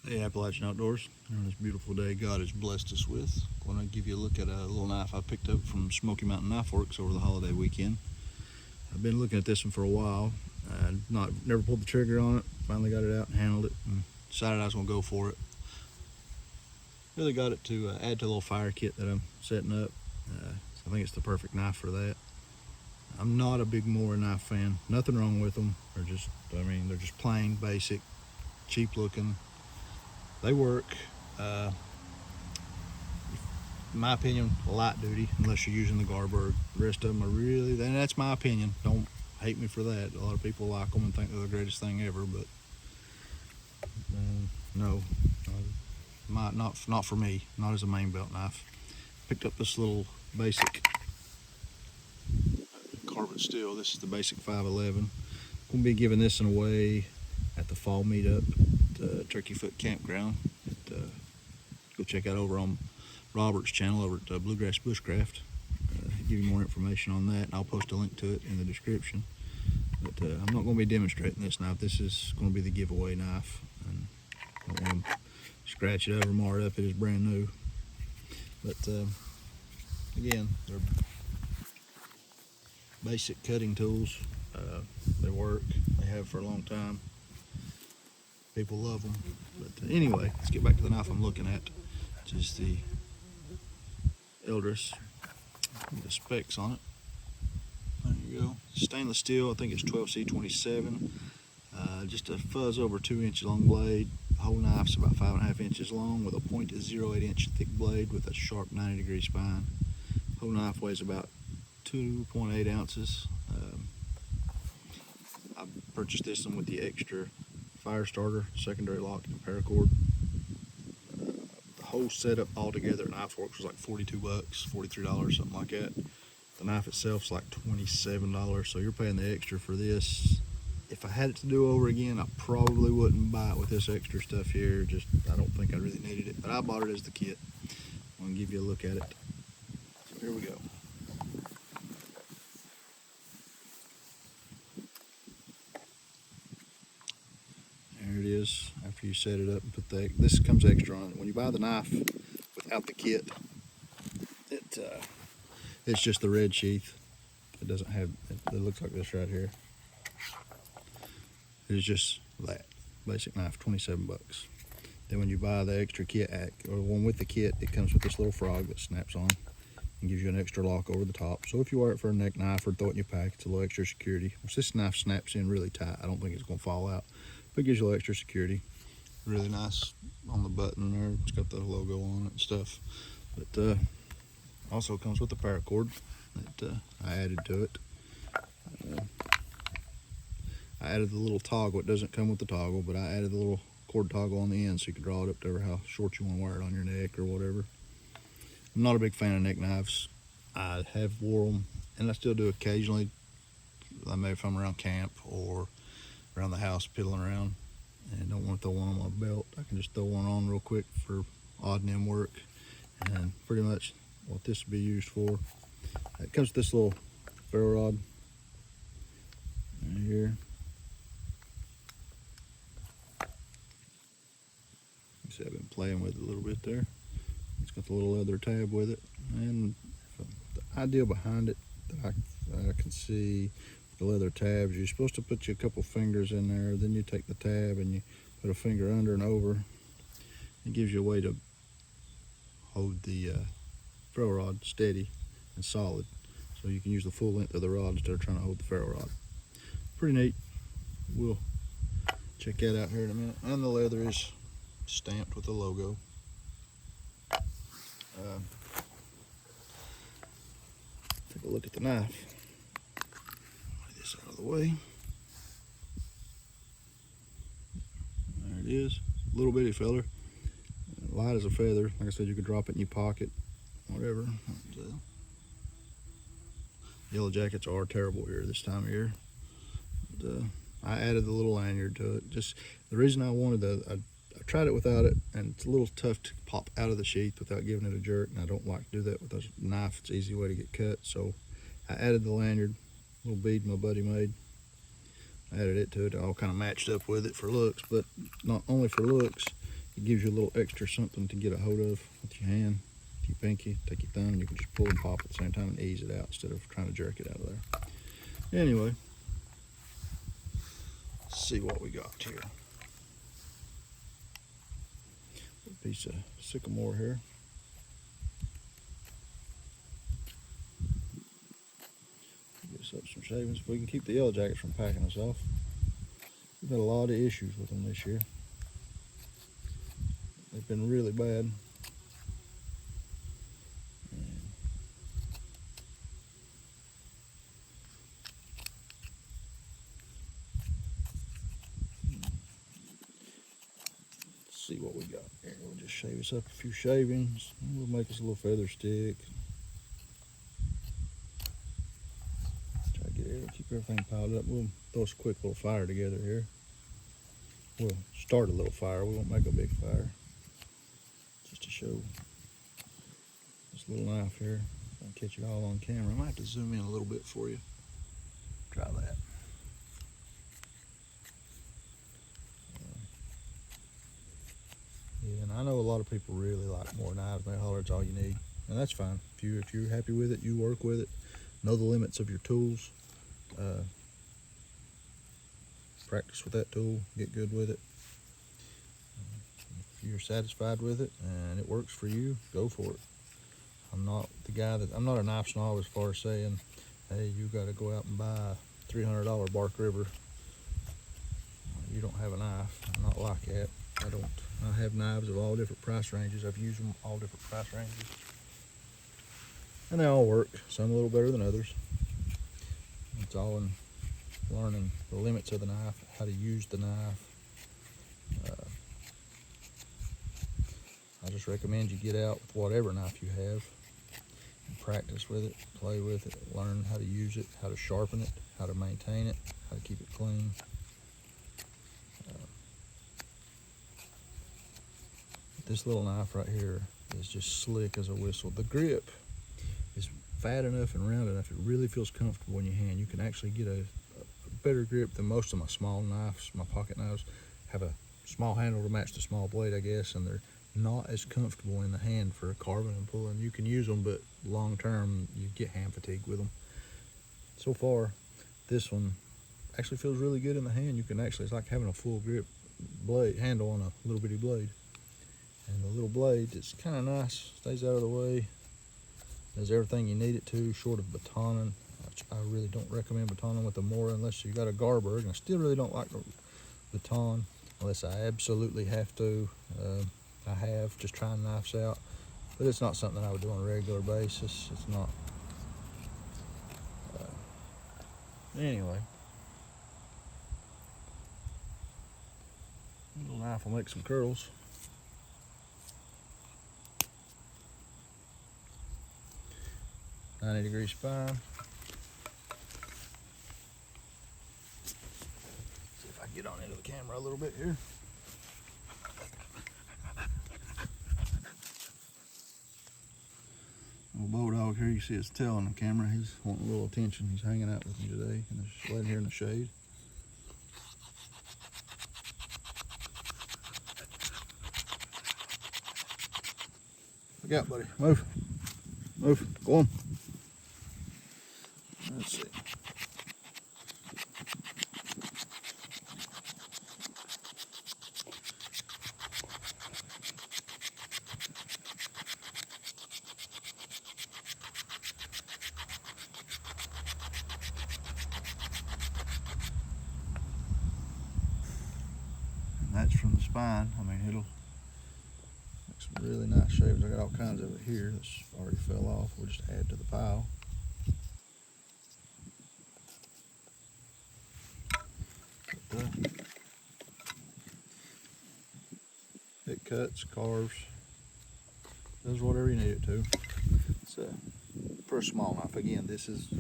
Hey, Appalachian Outdoors. On this beautiful day God has blessed us with, I'm going to give you a look at a little knife I picked up from Smoky Mountain Knife Works over the holiday weekend. I've been looking at this one for a while. Never pulled the trigger on it. Finally got it out and handled it, and decided I was going to go for it. Really got it to add to a little fire kit that I'm setting up. So I think it's the perfect knife for that. I'm not a big Mora knife fan. Nothing wrong with them. They're just plain, basic, cheap looking. They work. In my opinion, light duty, unless you're using the Garberg. The rest of them are really, and that's my opinion. Don't hate me for that. A lot of people like them and think they're the greatest thing ever, but no, not for me. Not as a main belt knife. Picked up this little basic carbon steel. This is the basic 511. We'll be giving this one away at the fall meetup at Turkey Foot Campground. Go check out over on Robert's channel over at Bluegrass Bushcraft. Give you more information on that, and I'll post a link to it in the description. But I'm not going to be demonstrating this knife. This is going to be the giveaway knife, and I don't want to scratch it over, mar it up. It is brand new. But again, they're basic cutting tools. They work. They have for a long time. People love them. But anyway, let's get back to the knife I'm looking at, which is the Eldris. The specs on it. There you go. Stainless steel. I think it's 12C27. Just a fuzz over 2 inch long blade. The whole knife's about 5.5 inches long with a 0.08 inch thick blade with a sharp 90-degree spine. The whole knife weighs about 2.8 ounces. I purchased this one with the extra fire starter, secondary lock, and paracord. The whole setup altogether at Knife Works was like $42, $43, something like that. The knife itself's like $27, so you're paying the extra for this. If I had it to do over again, I probably wouldn't buy it with this extra stuff here. I don't think I really needed it, but I bought it as the kit. I'm gonna give you a look at it. So here we go. There it is. After you set it up and put this comes extra on it. When you buy the knife without the kit, it's just the red sheath. It doesn't have. It looks like this right here. It's just that basic knife, 27 bucks. Then when you buy the extra kit, or one with the kit, it comes with this little frog that snaps on and gives you an extra lock over the top. So if you wear it for a neck knife or throw it in your pack, it's a little extra security. Which this knife snaps in really tight. I don't think it's gonna fall out, but it gives you a little extra security. Really nice on the button there. It's got the logo on it and stuff. But also comes with the paracord that I added to it. I added the little toggle. It doesn't come with the toggle, but I added the little cord toggle on the end so you can draw it up to how short you want to wear it on your neck or whatever. I'm not a big fan of neck knives. I have wore them, and I still do occasionally. Maybe if I'm around camp or around the house piddling around and don't want to throw one on my belt, I can just throw one on real quick for odd and end work. And pretty much what this would be used for. It comes with this little ferro rod right here. You see I've been playing with it a little bit there. It's got the little leather tab with it, and the idea behind it that I can see the leather tabs, you're supposed to put a couple fingers in there, then you take the tab and you put a finger under and over. It gives you a way to hold the ferro rod steady and solid, so you can use the full length of the rod instead of trying to hold the ferro rod. Pretty neat. We'll check that out here in a minute. And the leather is stamped with the logo. Take a look at the knife. Lay this out of the way. There it is. Little bitty feller. Light as a feather. Like I said, you could drop it in your pocket, whatever. Yellow jackets are terrible here this time of year. I added the little lanyard to it. Just the reason I wanted I tried it without it, and it's a little tough to pop out of the sheath without giving it a jerk, and I don't like to do that with a knife. It's an easy way to get cut, so I added the lanyard, little bead my buddy made. I added it to it. All kind of matched up with it for looks, but not only for looks, It gives you a little extra something to get a hold of with your hand, your pinky, take your thumb, and you can just pull and pop at the same time and ease it out instead of trying to jerk it out of there. Anyway, let's see what we got here. A piece of sycamore here. Get us up some shavings. If we can keep the yellow jackets from packing us off. We've had a lot of issues with them this year. They've been really bad. See what we got here. We'll just shave us up a few shavings. We'll make us a little feather stick. Try to get it, keep everything piled up. We'll throw us a quick little fire together here. We'll start a little fire. We won't make a big fire. Just to show this little knife here. If I can catch it all on camera. I might have to zoom in a little bit for you. Try that. Yeah, and I know a lot of people really like more knives. They holler it's all you need, and that's fine. If you're happy with it, you work with it. Know the limits of your tools. Practice with that tool. Get good with it. If you're satisfied with it and it works for you, go for it. I'm not a knife snob as far as saying, hey, you got to go out and buy a $300 Bark River. You don't have a knife. I'm not like that. I have knives of all different price ranges. I've used them all different price ranges. And they all work. Some a little better than others. It's all in learning the limits of the knife, how to use the knife. I just recommend you get out with whatever knife you have and practice with it, play with it, learn how to use it, how to sharpen it, how to maintain it, how to keep it clean. This little knife right here is just slick as a whistle. The grip is fat enough and round enough. It really feels comfortable in your hand. You can actually get a better grip than most of my small knives. My pocket knives have a small handle to match the small blade, I guess, and they're not as comfortable in the hand for carving and pulling. You can use them, but long term you get hand fatigue with them. So far, this one actually feels really good in the hand. You can actually, it's like having a full grip blade handle on a little bitty blade. And the little blade, it's kind of nice, stays out of the way, does everything you need it to, short of batoning. I really don't recommend batoning with the Mora unless you got a Garberg, and I still really don't like the baton unless I absolutely have to. I have, just trying knives out, but it's not something I would do on a regular basis. It's not. Anyway, little knife will make some curls. .90-degree spine. See if I can get on into the camera a little bit here. Little bulldog here, you see his tail on the camera. He's wanting a little attention. He's hanging out with me today, and he's laying here in the shade. Look out, buddy. Move. Move. Go on. Let's see. And that's from the spine. I mean, it'll make some really nice shaves. I got all kinds of it here that's already fell off. We'll just add to the pile. It cuts, carves, does whatever you need it to. It's for a small knife. Again,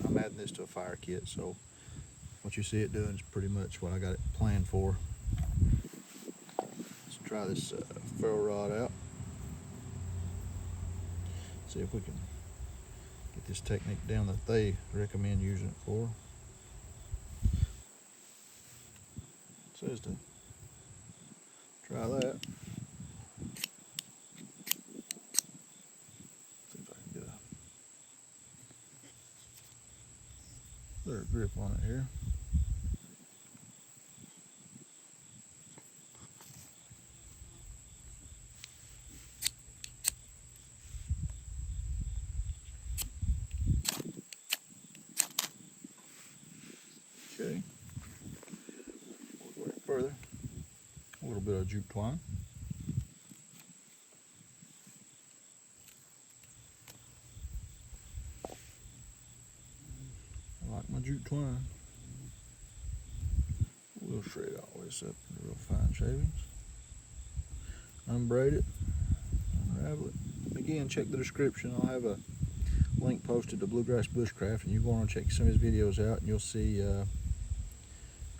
I'm adding this to a fire kit, so what you see it doing is pretty much what I got it planned for. Let's try this ferro rod out. See if we can get this technique down that they recommend using it for. It says to try that. grip on it here. Okay. We'll go further. A little bit of jute twine. I like my jute twine. We'll shred all this up into real fine shavings. Unbraid it, unravel it. Again, check the description. I'll have a link posted to Bluegrass Bushcraft, and you go on and check some of his videos out, and you'll see a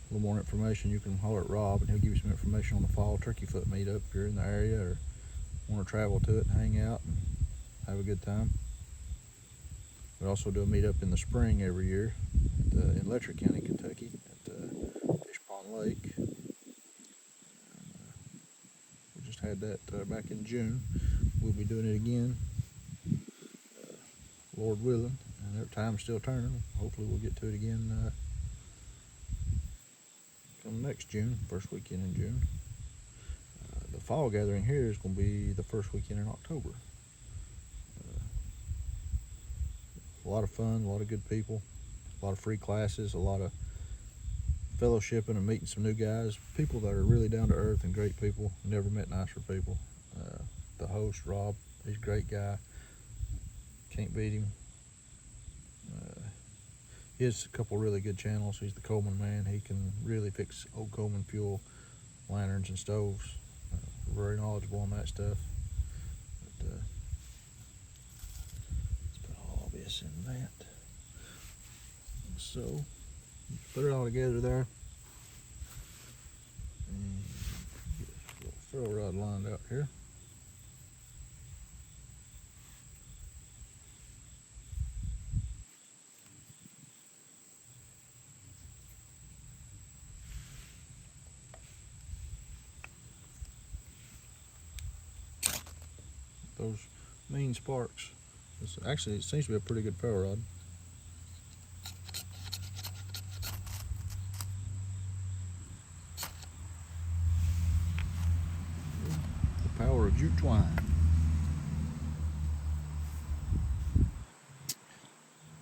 little more information. You can holler at Rob, and he'll give you some information on the fall turkey foot meetup if you're in the area or want to travel to it and hang out and have a good time. We also do a meetup in the spring every year in Letcher County, Kentucky, at Fish Pond Lake. We just had that back in June. We'll be doing it again, Lord willing, and their time's still turning. Hopefully we'll get to it again come next June, first weekend in June. The fall gathering here is going to be the first weekend in October. A lot of fun, a lot of good people, a lot of free classes, a lot of fellowshipping and meeting some new guys, people that are really down to earth and great people. Never met nicer people. The host, Rob, he's a great guy. Can't beat him. He has a couple really good channels. He's the Coleman man. He can really fix old Coleman fuel lanterns and stoves. Very knowledgeable on that stuff. But, let's put all this in that. So, put it all together there. And get a little ferro rod lined out here. Those mean sparks. Actually, it seems to be a pretty good ferro rod. The power of jute twine.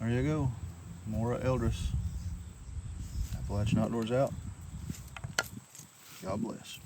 There you go, Mora Eldris. Appalachian Outdoors out. God bless.